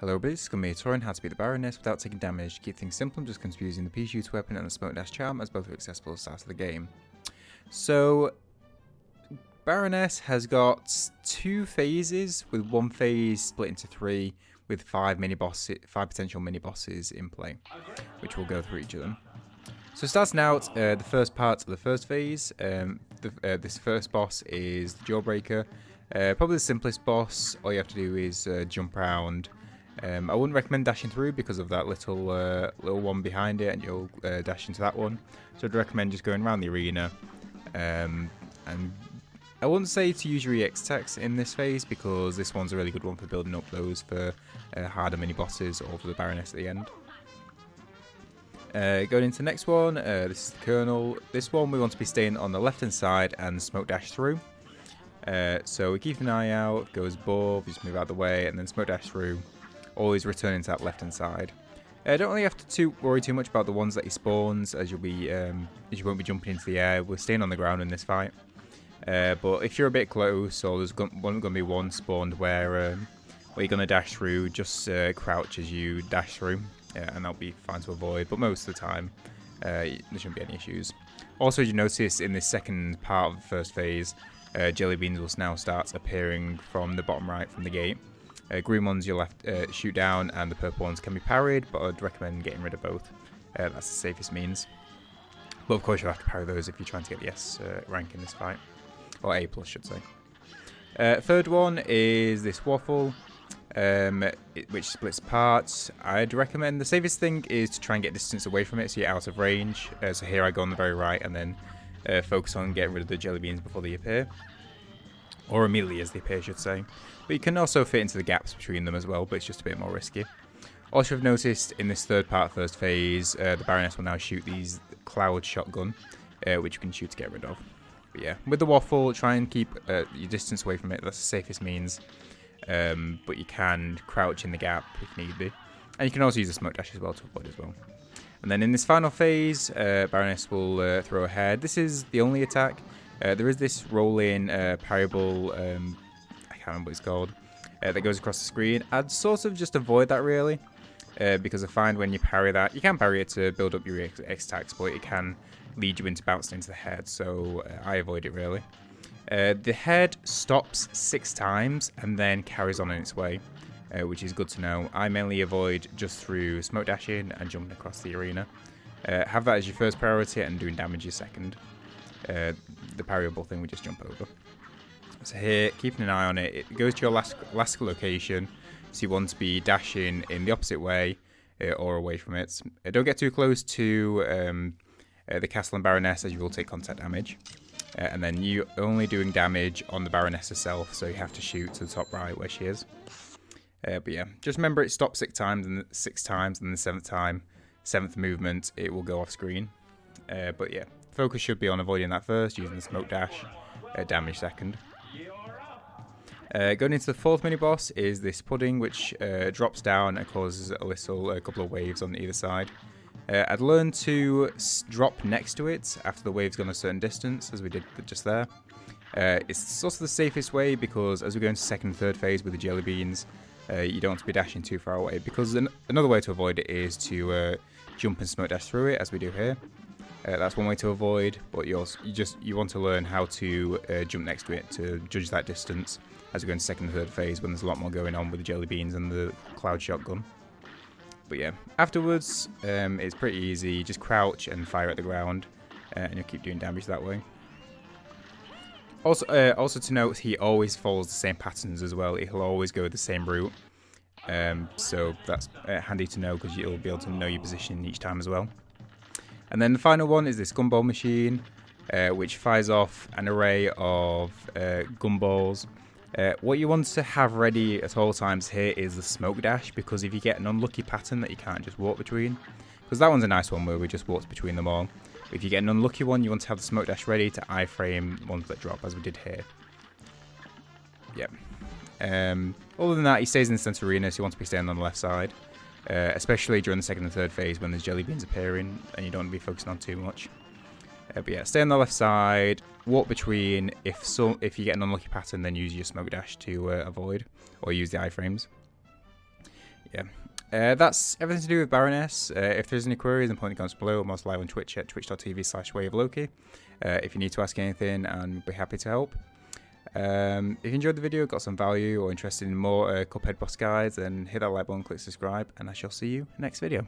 Hello everybody, this is me, touring how to beat the Baroness without taking damage. To keep things simple, I'm just going to be using the Peashooter weapon and the Smoke Dash Charm as both are accessible at the start of the game. So, Baroness has got two phases, with one phase split into three, with five potential mini-bosses in play, which we'll go through each of them. So starting out, the first part of the first phase, this first boss is the Jawbreaker. Probably the simplest boss. All you have to do is jump around. I wouldn't recommend dashing through because of that little one behind it, and you'll dash into that one. So I'd recommend just going around the arena. And I wouldn't say to use your EX attacks in this phase because this one's a really good one for building up those for harder mini bosses or for the Baroness at the end. Going into the next one, this is the Kernal. This one we want to be staying on the left hand side and smoke dash through. So we keep an eye out, goes above, just move out of the way, and then smoke dash through. Always returning to that left hand side. Don't really have to worry too much about the ones that he spawns, as you won't be jumping into the air. We're staying on the ground in this fight. But if you're a bit close, or there's going to be one spawned where you're going to dash through, just crouch as you dash through, and that'll be fine to avoid. But most of the time, there shouldn't be any issues. Also, as you notice in this second part of the first phase, jelly beans will now start appearing from the bottom right from the gate. Green ones you'll have to shoot down, and the purple ones can be parried, but I'd recommend getting rid of both. That's the safest means. But of course you'll have to parry those if you're trying to get the S rank in this fight. Or A+, should say. Third one is this waffle, which splits parts. I'd recommend the safest thing is to try and get distance away from it so you're out of range. So here I go on the very right, and then focus on getting rid of the jelly beans before they appear. Or immediately as they appear, I should say. But you can also fit into the gaps between them as well, but it's just a bit more risky. Also, I've noticed in this third part, first phase, the Baroness will now shoot these cloud shotgun, which you can shoot to get rid of. But yeah, with the waffle, try and keep your distance away from it. That's the safest means. But you can crouch in the gap if need be. And you can also use a smoke dash as well to avoid as well. And then in this final phase, Baroness will throw a head. This is the only attack. There is this roll-in parryable, I can't remember what it's called, that goes across the screen. I'd sort of just avoid that really, because I find when you parry that, you can parry it to build up your X attacks, but it can lead you into bouncing into the head, so I avoid it really. The head stops 6 times and then carries on in its way, which is good to know. I mainly avoid just through smoke dashing and jumping across the arena. Have that as your first priority and doing damage your second. The parryable thing we just jump over. So here, keeping an eye on it, it goes to your last location, so you want to be dashing in the opposite way or away from it. Don't get too close to the castle and Baroness, as you will take contact damage. And then you're only doing damage on the Baroness herself, so you have to shoot to the top right where she is. But yeah, just remember it stops 6 times, and the 7th movement, it will go off screen. But yeah, focus should be on avoiding that first, using the smoke dash, damage second. Going into the 4th mini-boss is this pudding, which drops down and causes a couple of waves on either side. I'd learn to drop next to it after the wave's gone a certain distance, as we did just there. It's sort of the safest way because as we go into 2nd and 3rd phase with the jelly beans, you don't want to be dashing too far away, because another way to avoid it is to jump and smoke dash through it, as we do here. That's one way to avoid, but you want to learn how to jump next to it to judge that distance as we go into 2nd and 3rd phase when there's a lot more going on with the jelly beans and the cloud shotgun. But yeah, afterwards it's pretty easy. Just crouch and fire at the ground, and you'll keep doing damage that way. Also to note, he always follows the same patterns as well. He'll always go the same route, so that's handy to know because you'll be able to know your position each time as well. And then the final one is this gumball machine, which fires off an array of gumballs. What you want to have ready at all times here is the smoke dash, because if you get an unlucky pattern that you can't just walk between, because that one's a nice one where we just walked between them all. But if you get an unlucky one, you want to have the smoke dash ready to iframe ones that drop, as we did here. Yep. Other than that, he stays in the center arena, so you want to be staying on the left side. Especially during the 2nd and 3rd phase when there's jelly beans appearing and you don't want to be focusing on too much. But yeah, stay on the left side, walk between. If you get an unlucky pattern, then use your smoke dash to avoid, or use the iframes. yeah. That's everything to do with Baroness. If there's any queries, then put in the comments below. I'm also live on Twitch at twitch.tv/WayofLoki. If you need to ask anything, and we'll be happy to help. If you enjoyed the video, got some value, or interested in more Cuphead boss guides, then hit that like button, click subscribe, and I shall see you next video.